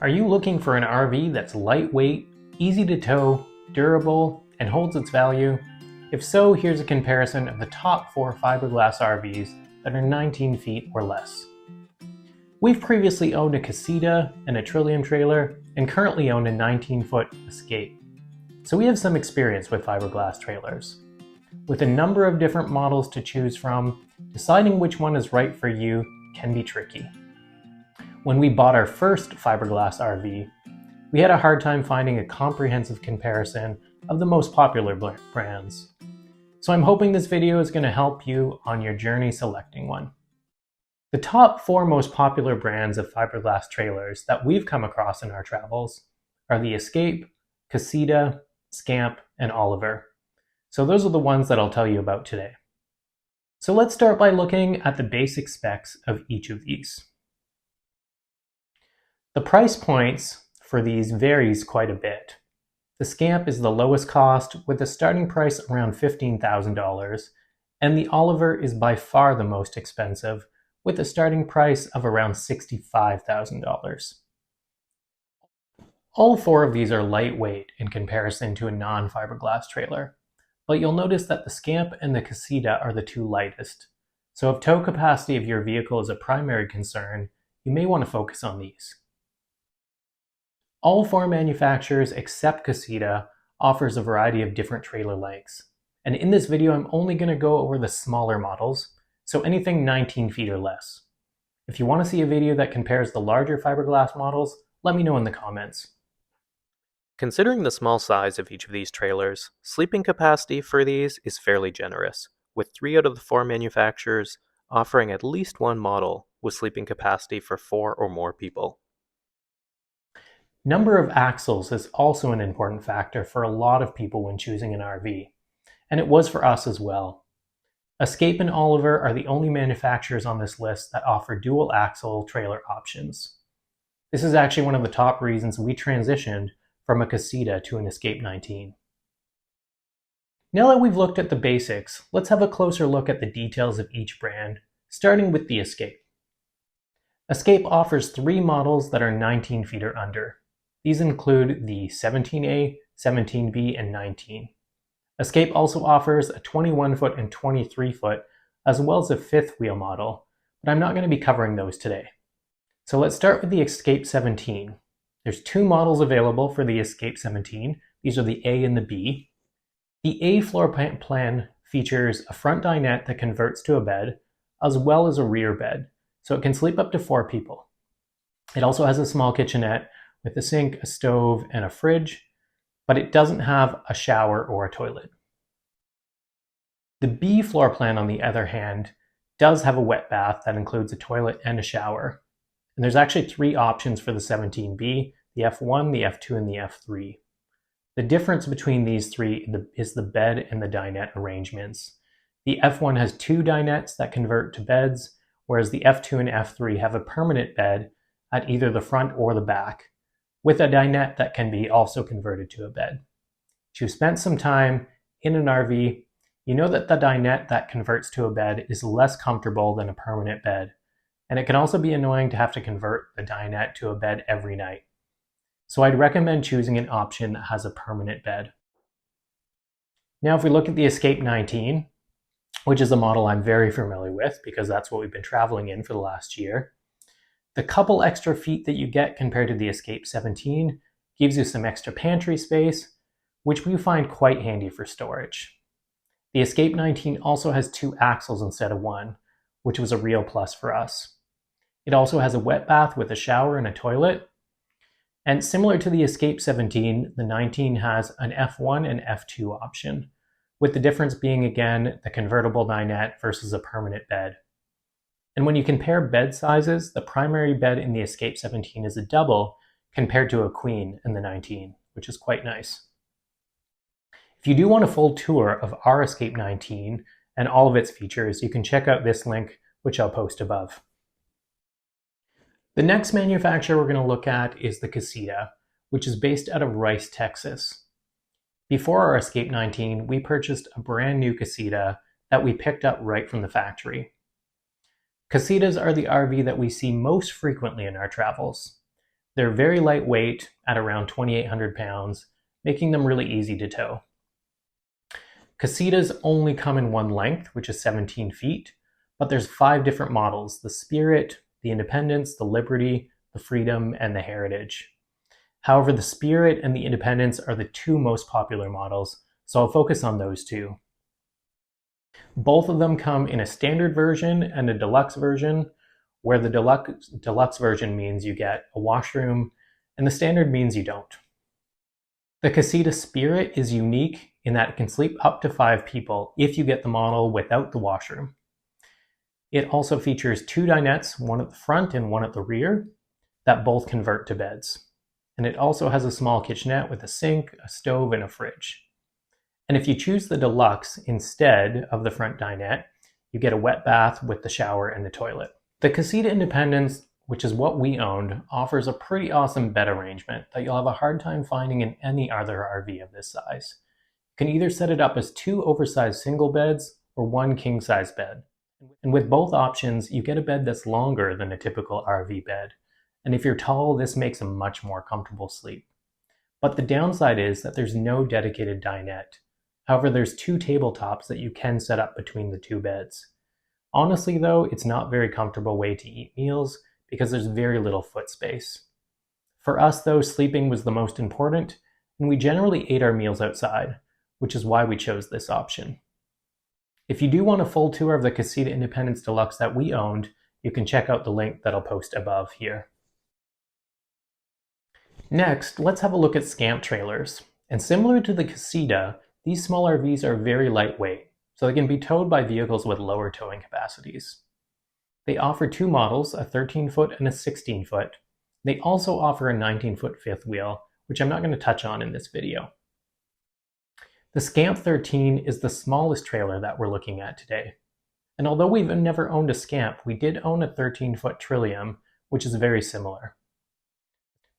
Are you looking for an RV that's lightweight, easy to tow, durable, and holds its value? If so, here's a comparison of the top 4 fiberglass RVs that are 19 feet or less. We've previously owned a Casita and a Trillium trailer, and currently own a 19-foot Scamp. So we have some experience with fiberglass trailers. With a number of different models to choose from, deciding which one is right for you can be tricky. When we bought our first fiberglass RV, we had a hard time finding a comprehensive comparison of the most popular brands. So I'm hoping this video is going to help you on your journey selecting one. The top 4 most popular brands of fiberglass trailers that we've come across in our travels are the Scamp, Casita, Scamp, and Oliver. So those are the ones that I'll tell you about today. So let's start by looking at the basic specs of each of these. The price points for these varies quite a bit. The Scamp is the lowest cost with a starting price around $15,000, and the Oliver is by far the most expensive with a starting price of around $65,000. All 4 of these are lightweight in comparison to a non-fiberglass trailer, but you'll notice that the Scamp and the Casita are the 2 lightest. So if tow capacity of your vehicle is a primary concern, you may want to focus on these. All 4 manufacturers except Casita offers a variety of different trailer lengths. And in this video, I'm only going to go over the smaller models, so anything 19 feet or less. If you want to see a video that compares the larger fiberglass models, let me know in the comments. Considering the small size of each of these trailers, sleeping capacity for these is fairly generous, with 3 out of the 4 manufacturers offering at least one model with sleeping capacity for 4 or more people. Number of axles is also an important factor for a lot of people when choosing an RV, and it was for us as well. Scamp and Oliver are the only manufacturers on this list that offer dual axle trailer options. This is actually one of the top reasons we transitioned from a Casita to an Scamp 19. Now that we've looked at the basics, let's have a closer look at the details of each brand, starting with the Scamp. Scamp offers 3 models that are 19 feet or under. These include the 17A, 17B, and 19. Scamp also offers a 21-foot and 23-foot, as well as a 5th wheel model, but I'm not going to be covering those today. So let's start with the Scamp 17. There's 2 models available for the Scamp 17. These are the A and the B. The A floor plan features a front dinette that converts to a bed, as well as a rear bed, so it can sleep up to 4 people. It also has a small kitchenette with a sink, a stove, and a fridge, but it doesn't have a shower or a toilet. The B floor plan, on the other hand, does have a wet bath that includes a toilet and a shower. And there's actually 3 options for the 17B, the F1, the F2, and the F3. The difference between these 3 is the bed and the dinette arrangements. The F1 has 2 dinettes that convert to beds, whereas the F2 and F3 have a permanent bed at either the front or the back, with a dinette that can be also converted to a bed. If you've spent some time in an RV, you know that the dinette that converts to a bed is less comfortable than a permanent bed, and it can also be annoying to have to convert the dinette to a bed every night. So I'd recommend choosing an option that has a permanent bed. Now if we look at the Scamp 19, which is a model I'm very familiar with because that's what we've been traveling in for the last year, the couple extra feet that you get compared to the Scamp 17 gives you some extra pantry space, which we find quite handy for storage. The Scamp 19 also has 2 axles instead of 1, which was a real plus for us. It also has a wet bath with a shower and a toilet. And similar to the Scamp 17, the 19 has an F1 and F2 option, with the difference being again the convertible dinette versus a permanent bed. And when you compare bed sizes, the primary bed in the Scamp 17 is a double compared to a queen in the 19, which is quite nice. If you do want a full tour of our Scamp 19 and all of its features, you can check out this link, which I'll post above. The next manufacturer we're going to look at is the Casita, which is based out of Rice, Texas. Before our Scamp 19, we purchased a brand new Casita that we picked up right from the factory. Casitas are the RV that we see most frequently in our travels. They're very lightweight at around 2,800 pounds, making them really easy to tow. Casitas only come in one length, which is 17 feet, but there's 5 different models: the Spirit, the Independence, the Liberty, the Freedom, and the Heritage. However, the Spirit and the Independence are the 2 most popular models, so I'll focus on those 2. Both of them come in a standard version and a deluxe version, where the deluxe version means you get a washroom, and the standard means you don't. The Casita Spirit is unique in that it can sleep up to 5 people if you get the model without the washroom. It also features 2 dinettes, one at the front and one at the rear, that both convert to beds. And it also has a small kitchenette with a sink, a stove, and a fridge. And if you choose the deluxe instead of the front dinette, you get a wet bath with the shower and the toilet. The Casita Independence, which is what we owned, offers a pretty awesome bed arrangement that you'll have a hard time finding in any other RV of this size. You can either set it up as 2 oversized single beds or 1 king-size bed. And with both options, you get a bed that's longer than a typical RV bed. And if you're tall, this makes a much more comfortable sleep. But the downside is that there's no dedicated dinette. However, there's 2 tabletops that you can set up between the 2 beds. Honestly though, it's not a very comfortable way to eat meals because there's very little foot space. For us though, sleeping was the most important, and we generally ate our meals outside, which is why we chose this option. If you do want a full tour of the Casita Independence Deluxe that we owned, you can check out the link that I'll post above here. Next, let's have a look at Scamp trailers. And similar to the Casita, these small RVs are very lightweight, so they can be towed by vehicles with lower towing capacities. They offer 2 models, a 13-foot and a 16-foot. They also offer a 19-foot fifth wheel, which I'm not going to touch on in this video. The Scamp 13 is the smallest trailer that we're looking at today. And although we've never owned a Scamp, we did own a 13-foot Trillium, which is very similar.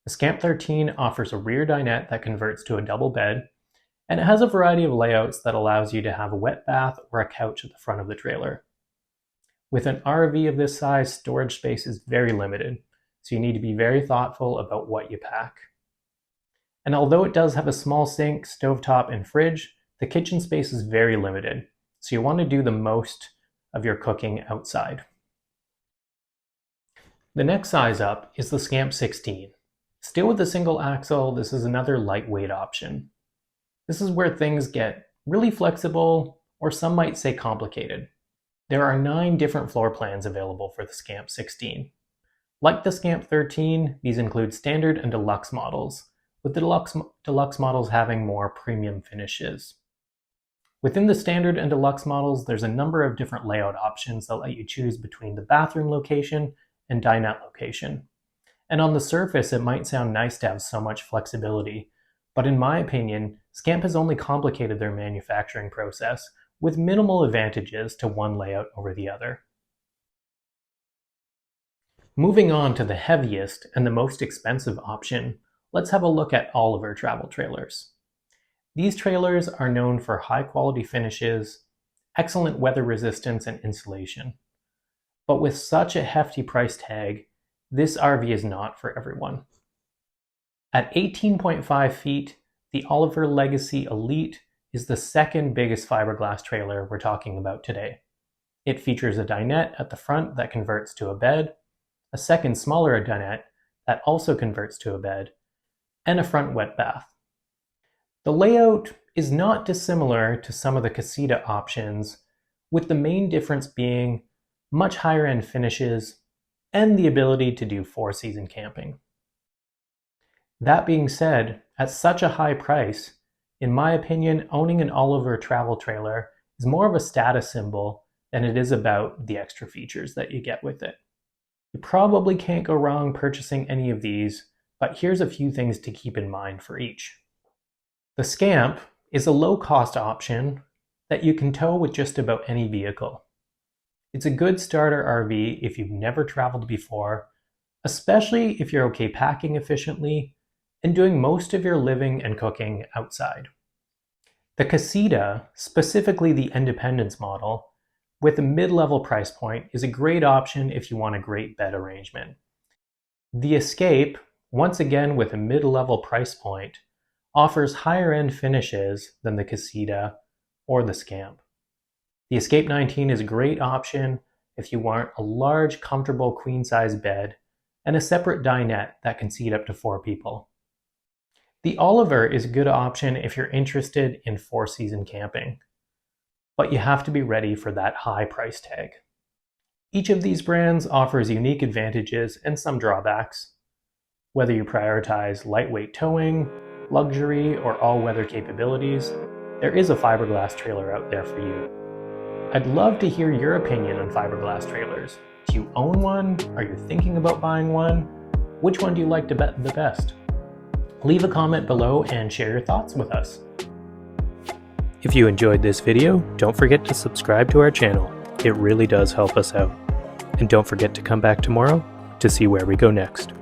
The Scamp 13 offers a rear dinette that converts to a double bed, and it has a variety of layouts that allows you to have a wet bath or a couch at the front of the trailer. With an RV of this size, storage space is very limited, so you need to be very thoughtful about what you pack. And although it does have a small sink, stovetop, and fridge, the kitchen space is very limited, so you want to do the most of your cooking outside. The next size up is the Scamp 16. Still with a single axle, this is another lightweight option. This is where things get really flexible, or some might say complicated. There are 9 different floor plans available for the Scamp 16. Like the Scamp 13, these include standard and deluxe models, with the deluxe models having more premium finishes. Within the standard and deluxe models, there's a number of different layout options that let you choose between the bathroom location and dinette location. And on the surface, it might sound nice to have so much flexibility, but in my opinion, Scamp has only complicated their manufacturing process with minimal advantages to one layout over the other. Moving on to the heaviest and the most expensive option, let's have a look at Oliver travel trailers. These trailers are known for high quality finishes, excellent weather resistance, and insulation. But with such a hefty price tag, this RV is not for everyone. At 18.5 feet, the Oliver Legacy Elite is the second biggest fiberglass trailer we're talking about today. It features a dinette at the front that converts to a bed, a second smaller dinette that also converts to a bed, and a front wet bath. The layout is not dissimilar to some of the Casita options, with the main difference being much higher end finishes and the ability to do 4-season camping. That being said, at such a high price, in my opinion, owning an Oliver travel trailer is more of a status symbol than it is about the extra features that you get with it. You probably can't go wrong purchasing any of these, but here's a few things to keep in mind for each. The Scamp is a low-cost option that you can tow with just about any vehicle. It's a good starter RV if you've never traveled before, especially if you're okay packing efficiently and doing most of your living and cooking outside. The Casita, specifically the Independence model, with a mid-level price point, is a great option if you want a great bed arrangement. The Escape once again with a mid-level price point, offers higher-end finishes than the Casita or the Scamp. The Escape 19 is a great option if you want a large, comfortable queen-size bed and a separate dinette that can seat up to 4 people. The Oliver is a good option if you're interested in 4-season camping, but you have to be ready for that high price tag. Each of these brands offers unique advantages and some drawbacks. Whether you prioritize lightweight towing, luxury, or all-weather capabilities, there is a fiberglass trailer out there for you. I'd love to hear your opinion on fiberglass trailers. Do you own one? Are you thinking about buying one? Which one do you like the best? Leave a comment below and share your thoughts with us. If you enjoyed this video, don't forget to subscribe to our channel. It really does help us out. And don't forget to come back tomorrow to see where we go next.